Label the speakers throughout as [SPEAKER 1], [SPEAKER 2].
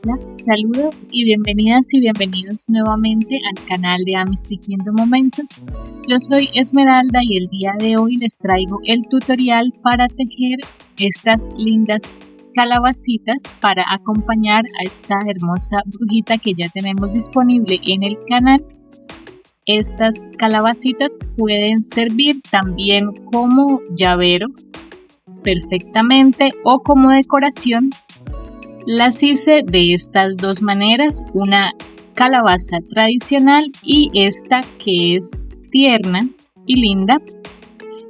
[SPEAKER 1] Hola, saludos y bienvenidas y bienvenidos nuevamente al canal de Amis Tejiendo Momentos. Yo soy Esmeralda y el día de hoy les traigo el tutorial para tejer estas lindas calabacitas para acompañar a esta hermosa brujita que ya tenemos disponible en el canal. Estas calabacitas pueden servir también como llavero perfectamente o como decoración. Las hice de estas dos maneras, una calabaza tradicional y esta que es tierna y linda.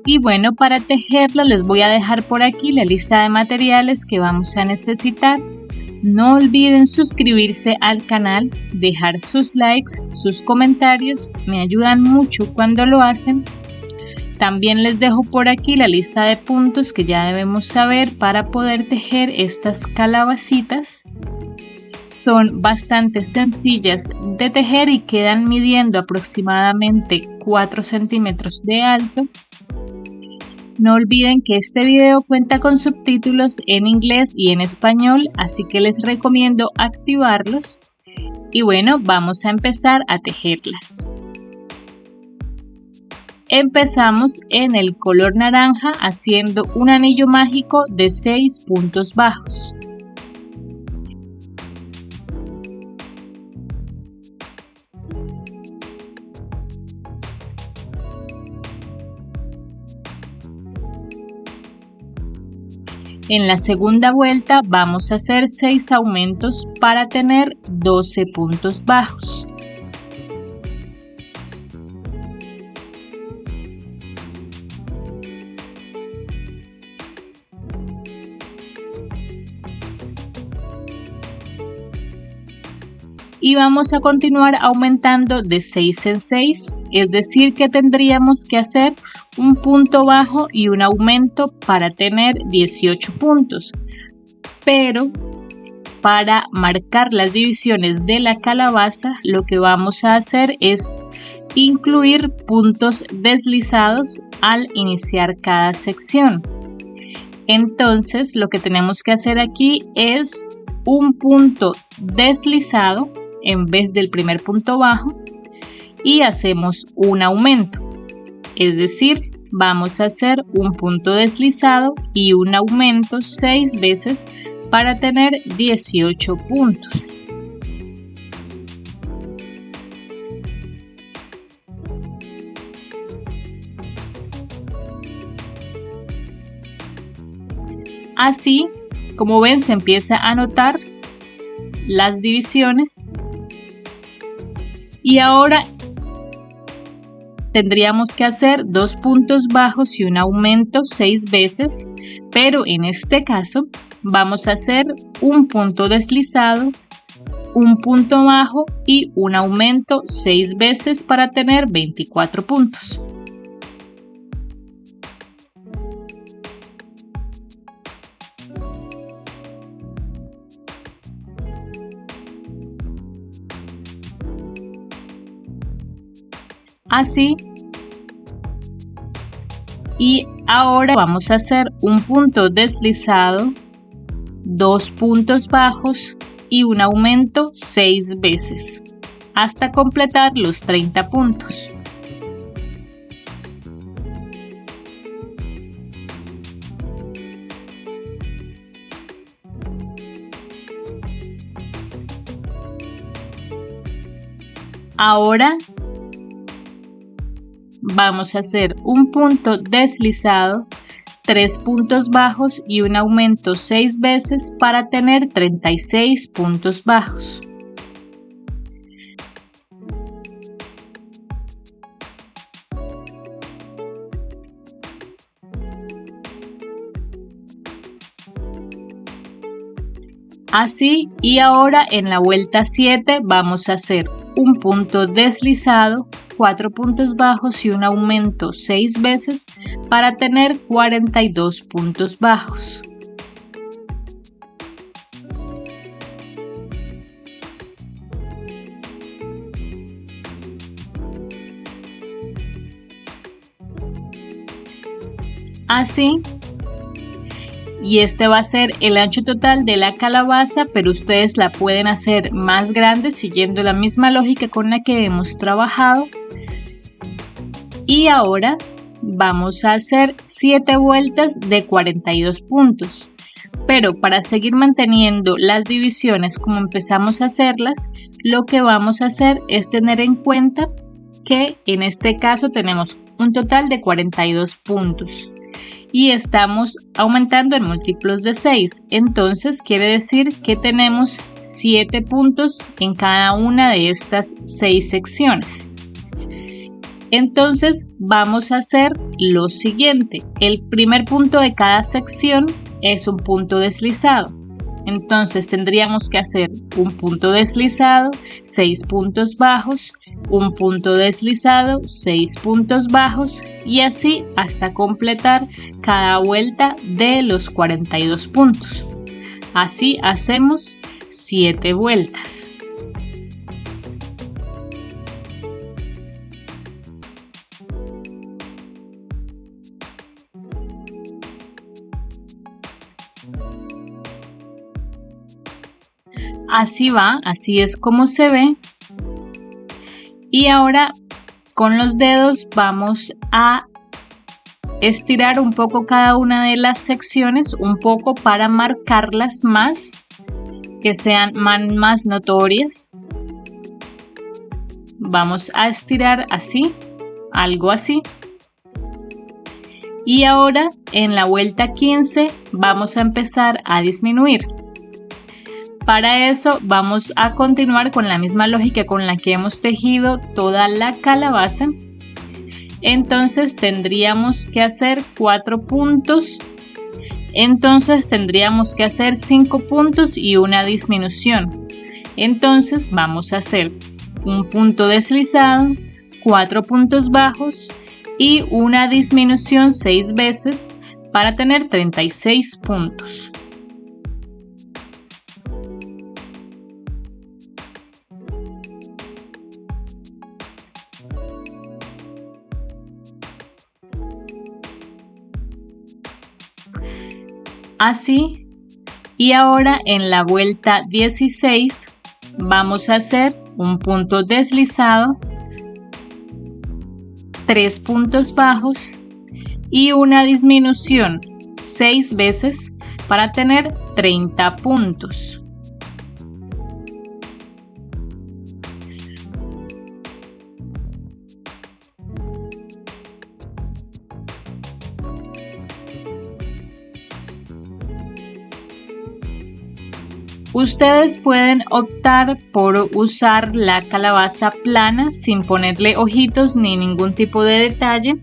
[SPEAKER 1] Y bueno, para tejerla les voy a dejar por aquí la lista de materiales que vamos a necesitar. No olviden suscribirse al canal, dejar sus likes, sus comentarios, me ayudan mucho cuando lo hacen. También les dejo por aquí la lista de puntos que ya debemos saber para poder tejer estas calabacitas. Son bastante sencillas de tejer y quedan midiendo aproximadamente 4 centímetros de alto. No olviden que este video cuenta con subtítulos en inglés y en español, así que les recomiendo activarlos. Y bueno, vamos a empezar a tejerlas. Empezamos en el color naranja haciendo un anillo mágico de 6 puntos bajos. En la segunda vuelta vamos a hacer 6 aumentos para tener 12 puntos bajos. Y vamos a continuar aumentando de 6 en 6, es decir que tendríamos que hacer un punto bajo y un aumento para tener 18 puntos. Pero para marcar las divisiones de la calabaza, lo que vamos a hacer es incluir puntos deslizados al iniciar cada sección. Entonces, lo que tenemos que hacer aquí es un punto deslizado en vez del primer punto bajo y hacemos un aumento, es decir, vamos a hacer un punto deslizado y un aumento 6 veces para tener 18 puntos. Así, como ven, se empieza a notar las divisiones. Y ahora tendríamos que hacer 2 puntos bajos y un aumento 6 veces, pero en este caso vamos a hacer un punto deslizado, un punto bajo y un aumento 6 veces para tener 24 puntos. Así, y ahora vamos a hacer un punto deslizado, 2 puntos bajos y un aumento 6 veces hasta completar los 30 puntos. Ahora vamos a hacer un punto deslizado, 3 puntos bajos y un aumento 6 veces para tener 36 puntos bajos. Así, y ahora en la vuelta 7 vamos a hacer un punto deslizado, 4 puntos bajos y un aumento 6 veces para tener 42 puntos bajos. Así, y este va a ser el ancho total de la calabaza, pero ustedes la pueden hacer más grande siguiendo la misma lógica con la que hemos trabajado. Y ahora vamos a hacer 7 vueltas de 42 puntos. Pero para seguir manteniendo las divisiones como empezamos a hacerlas, lo que vamos a hacer es tener en cuenta que en este caso tenemos un total de 42 puntos y estamos aumentando en múltiplos de 6. Entonces quiere decir que tenemos 7 puntos en cada una de estas 6 secciones. Entonces vamos a hacer lo siguiente. El primer punto de cada sección es un punto deslizado. Entonces tendríamos que hacer un punto deslizado, 6 puntos bajos, un punto deslizado, 6 puntos bajos y así hasta completar cada vuelta de los 42 puntos. Así hacemos 7 vueltas. Así va, así es como se ve. Y ahora con los dedos vamos a estirar un poco cada una de las secciones, un poco para marcarlas más, que sean más notorias. Vamos a estirar así, algo así. Y ahora en la vuelta 15 vamos a empezar a disminuir. Para eso vamos a continuar con la misma lógica con la que hemos tejido toda la calabaza. Entonces tendríamos que hacer 4 puntos. Entonces tendríamos que hacer 5 puntos y una disminución. Entonces vamos a hacer un punto deslizado, 4 puntos bajos y una disminución 6 veces para tener 36 puntos. Así, y ahora en la vuelta 16 vamos a hacer un punto deslizado, 3 puntos bajos y una disminución 6 veces para tener 30 puntos. Ustedes pueden optar por usar la calabaza plana sin ponerle ojitos ni ningún tipo de detalle.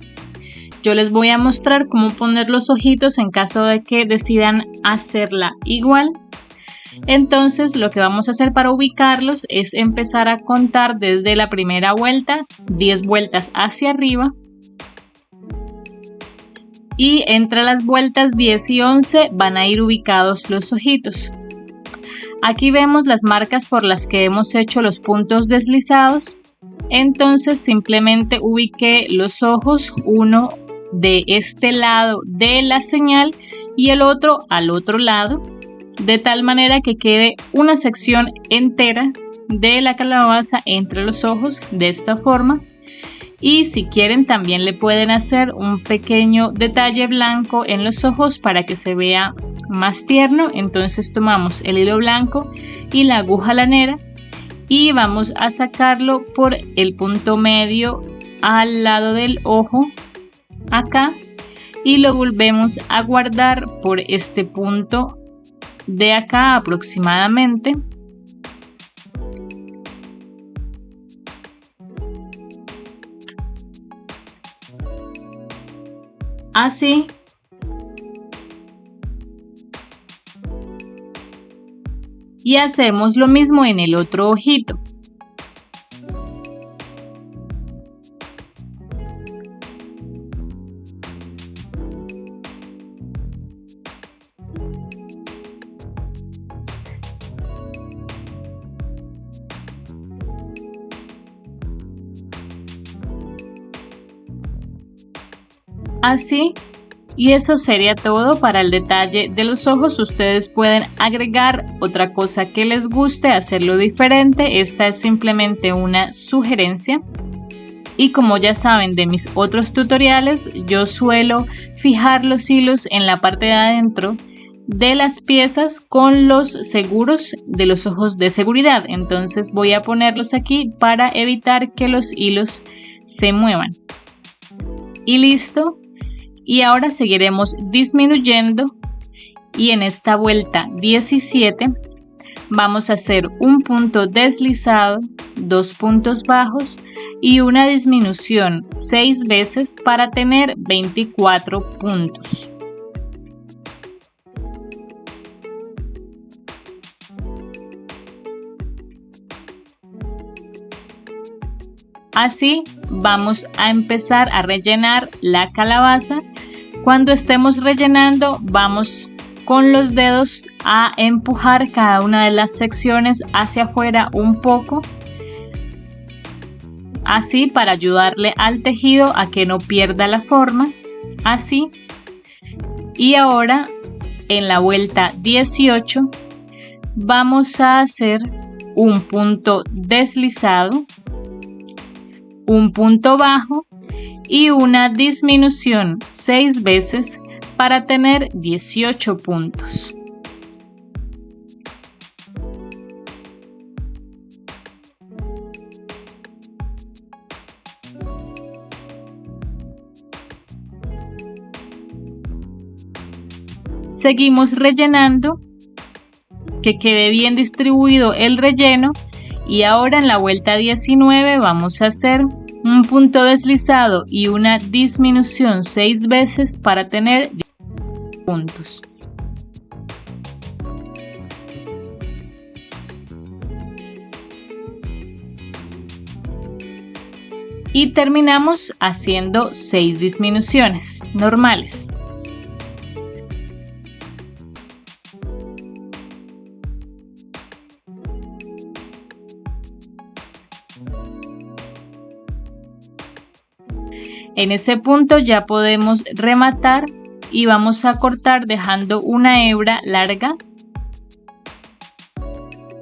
[SPEAKER 1] Yo les voy a mostrar cómo poner los ojitos en caso de que decidan hacerla igual. Entonces lo que vamos a hacer para ubicarlos es empezar a contar desde la primera vuelta, 10 vueltas hacia arriba. Y entre las vueltas 10 y 11 van a ir ubicados los ojitos. Aquí vemos las marcas por las que hemos hecho los puntos deslizados. Entonces simplemente ubiqué los ojos, uno de este lado de la señal y el otro al otro lado, de tal manera que quede una sección entera de la calabaza entre los ojos de esta forma. Y si quieren también le pueden hacer un pequeño detalle blanco en los ojos para que se vea más tierno. Entonces tomamos el hilo blanco y la aguja lanera y vamos a sacarlo por el punto medio al lado del ojo acá y lo volvemos a guardar por este punto de acá aproximadamente. Así. Y hacemos lo mismo en el otro ojito. Así, Y eso sería todo para el detalle de los ojos. Ustedes pueden agregar otra cosa que les guste, hacerlo diferente. Esta es simplemente una sugerencia. Y como ya saben de mis otros tutoriales, yo suelo fijar los hilos en la parte de adentro de las piezas con los seguros de los ojos de seguridad. Entonces voy a ponerlos aquí para evitar que los hilos se muevan. Y listo. Y ahora seguiremos disminuyendo y en esta vuelta 17 vamos a hacer un punto deslizado, 2 puntos bajos y una disminución 6 veces para tener 24 puntos. Así vamos a empezar a rellenar la calabaza. Cuando estemos rellenando, vamos con los dedos a empujar cada una de las secciones hacia afuera un poco. Así para ayudarle al tejido a que no pierda la forma. Así. Y ahora en la vuelta 18 vamos a hacer un punto deslizado, un punto bajo y una disminución 6 veces para tener 18 puntos. Seguimos rellenando, que quede bien distribuido el relleno. Y ahora en la vuelta 19 vamos a hacer un punto deslizado y una disminución 6 veces para tener 10 puntos. Y terminamos haciendo 6 disminuciones normales. En ese punto ya podemos rematar y vamos a cortar dejando una hebra larga,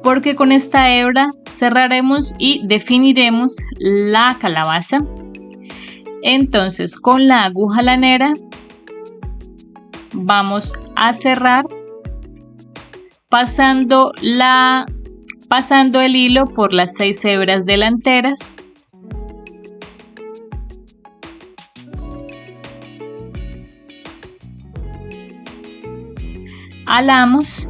[SPEAKER 1] porque con esta hebra cerraremos y definiremos la calabaza. Entonces con la aguja lanera vamos a cerrar pasando el hilo por las 6 hebras delanteras. Alamos,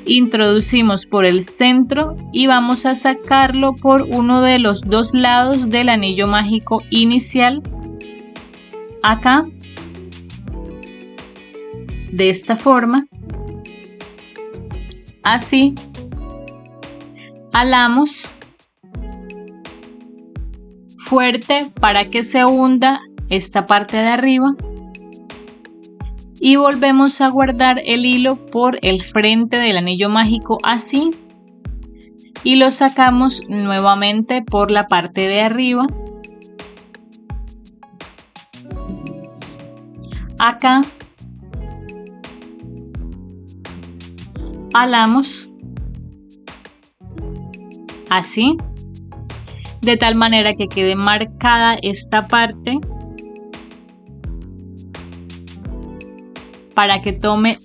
[SPEAKER 1] introducimos por el centro y vamos a sacarlo por uno de los 2 lados del anillo mágico inicial, acá, de esta forma. Así, alamos fuerte para que se hunda esta parte de arriba. Y volvemos a guardar el hilo por el frente del anillo mágico así. Y lo sacamos nuevamente por la parte de arriba. Acá. Alamos. Así. De tal manera que quede marcada esta parte, para que tome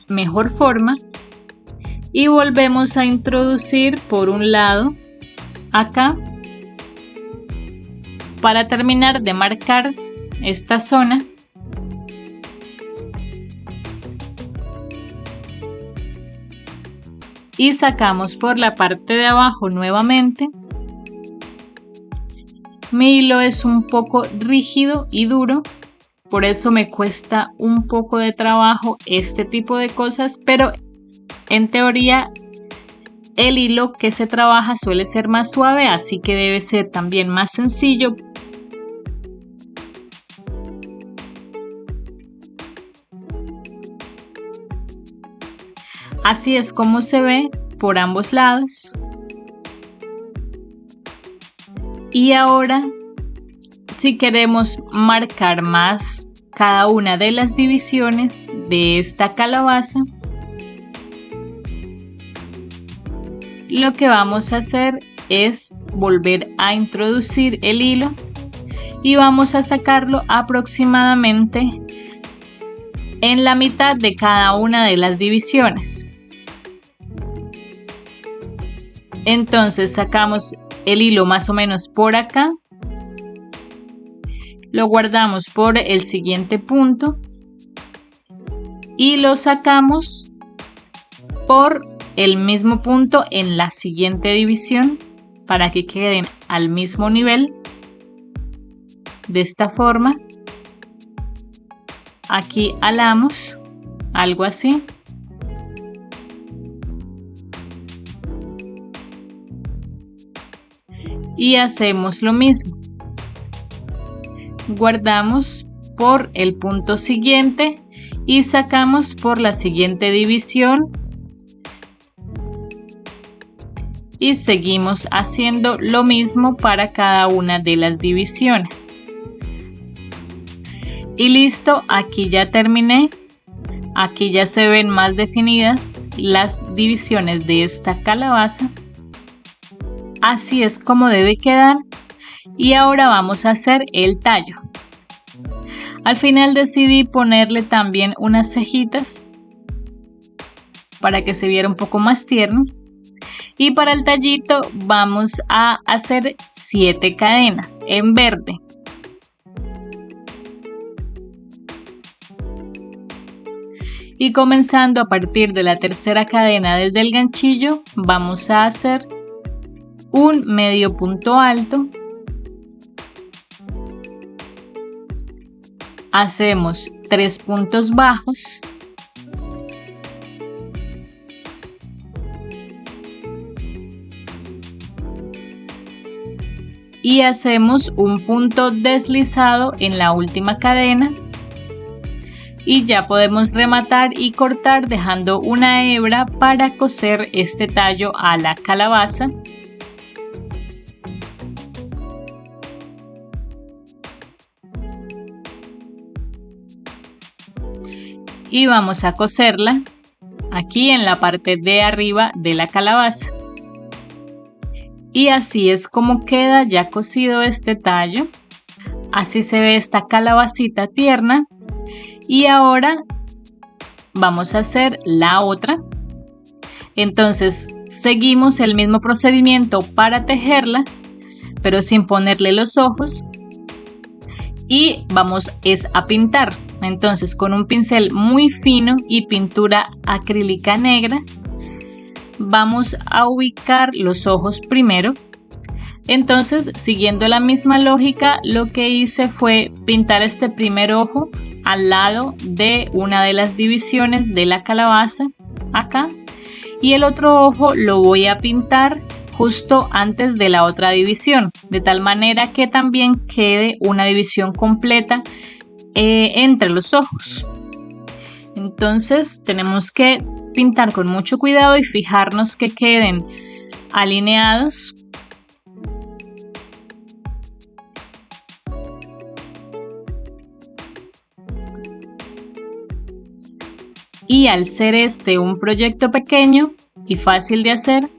[SPEAKER 1] mejor forma, y volvemos a introducir por un lado acá para terminar de marcar esta zona. Y sacamos por la parte de abajo nuevamente. Mi hilo es un poco rígido y duro, por eso me cuesta un poco de trabajo este tipo de cosas, pero en teoría el hilo que se trabaja suele ser más suave, así que debe ser también más sencillo. Así es como se ve por ambos lados. Y ahora, si queremos marcar más cada una de las divisiones de esta calabaza, lo que vamos a hacer es volver a introducir el hilo y vamos a sacarlo aproximadamente en la mitad de cada una de las divisiones. Entonces sacamos el hilo más o menos por acá, lo guardamos por el siguiente punto y lo sacamos por el mismo punto en la siguiente división para que queden al mismo nivel. De esta forma, aquí alamos, algo así. Y hacemos lo mismo. Guardamos por el punto siguiente y sacamos por la siguiente división. Y seguimos haciendo lo mismo para cada una de las divisiones. Y listo, aquí ya terminé. Aquí ya se ven más definidas las divisiones de esta calabaza. Así es como debe quedar. Y ahora vamos a hacer el tallo. Al final decidí ponerle también unas cejitas para que se viera un poco más tierno. Y para el tallito vamos a hacer 7 cadenas en verde. Y comenzando a partir de la tercera cadena desde el ganchillo, vamos a hacer un medio punto alto. Hacemos 3 puntos bajos. Y hacemos un punto deslizado en la última cadena. Y ya podemos rematar y cortar dejando una hebra para coser este tallo a la calabaza. Y vamos a coserla aquí en la parte de arriba de la calabaza. Y así es como queda ya cosido este tallo. Así se ve esta calabacita tierna. Y ahora vamos a hacer la otra. Entonces seguimos el mismo procedimiento para tejerla, pero sin ponerle los ojos. Y vamos a pintar. Entonces con un pincel muy fino y pintura acrílica negra vamos a ubicar los ojos primero. Entonces, siguiendo la misma lógica, lo que hice fue pintar este primer ojo al lado de una de las divisiones de la calabaza, acá, y el otro ojo lo voy a pintar justo antes de la otra división, de tal manera que también quede una división completa entre los ojos. Entonces tenemos que pintar con mucho cuidado y fijarnos que queden alineados. Y al ser este un proyecto pequeño y fácil de hacer,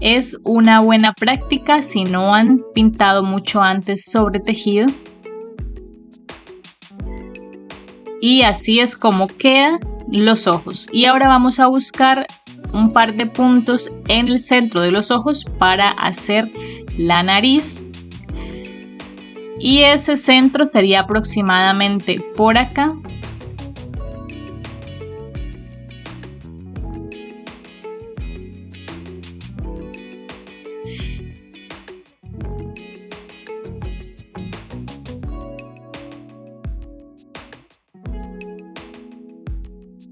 [SPEAKER 1] es una buena práctica si no han pintado mucho antes sobre tejido. Y así es como quedan los ojos. Y ahora vamos a buscar un par de puntos en el centro de los ojos para hacer la nariz. Y ese centro sería aproximadamente por acá.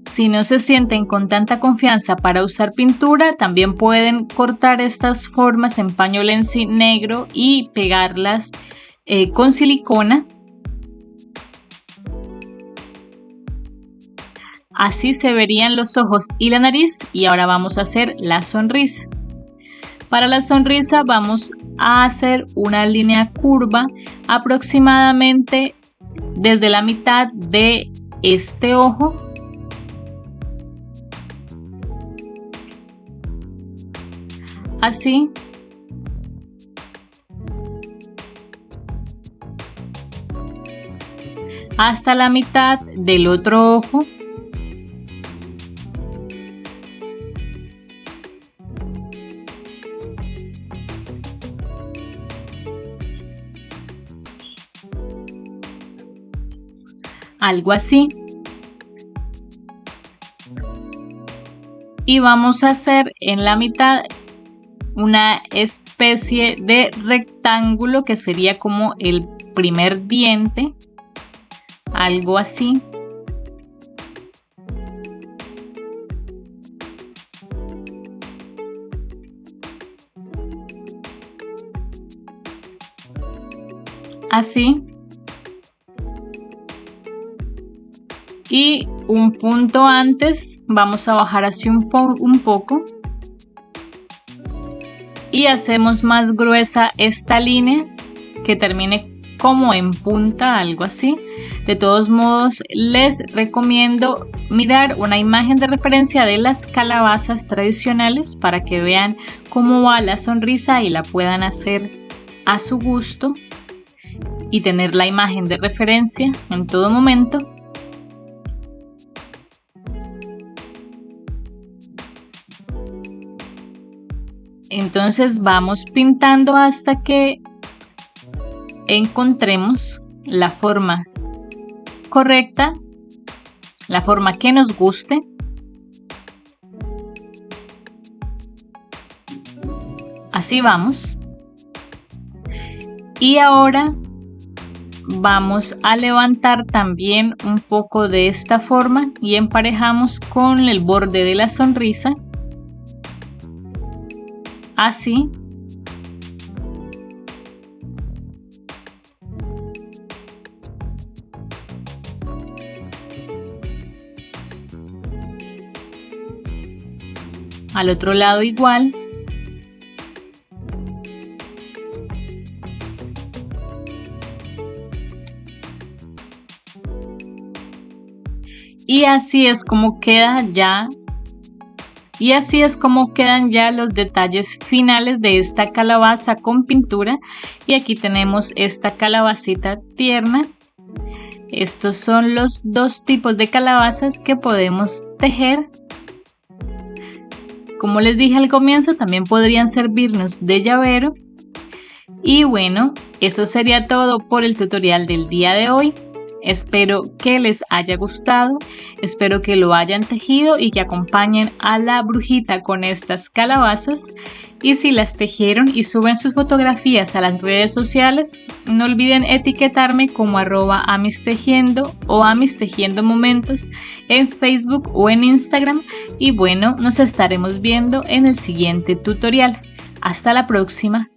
[SPEAKER 1] Si no se sienten con tanta confianza para usar pintura, también pueden cortar estas formas en paño lenci negro y pegarlas con silicona. Así se verían los ojos y la nariz. Y ahora vamos a hacer la sonrisa. Para la sonrisa vamos a hacer una línea curva aproximadamente desde la mitad de este ojo así, hasta la mitad del otro ojo, algo así. Y vamos a hacer en la mitad una especie de rectángulo que sería como el primer diente, algo así. Así. Y un punto antes vamos a bajar así un poco y hacemos más gruesa esta línea que termine como en punta, algo así. De todos modos, les recomiendo mirar una imagen de referencia de las calabazas tradicionales para que vean cómo va la sonrisa y la puedan hacer a su gusto y tener la imagen de referencia en todo momento. Entonces vamos pintando hasta que encontremos la forma correcta, la forma que nos guste. Así vamos. Y ahora vamos a levantar también un poco de esta forma y emparejamos con el borde de la sonrisa. Así. Al otro lado igual. Y así es como queda ya. Y así es como quedan ya los detalles finales de esta calabaza con pintura. Y aquí tenemos esta calabacita tierna. Estos son los dos tipos de calabazas que podemos tejer. Como les dije al comienzo, también podrían servirnos de llavero. Y bueno, eso sería todo por el tutorial del día de hoy. Espero que les haya gustado, espero que lo hayan tejido y que acompañen a la brujita con estas calabazas. Y si las tejieron y suben sus fotografías a las redes sociales, no olviden etiquetarme como @amistejiendo o amistejiendomomentos en Facebook o en Instagram. Y bueno, nos estaremos viendo en el siguiente tutorial. Hasta la próxima.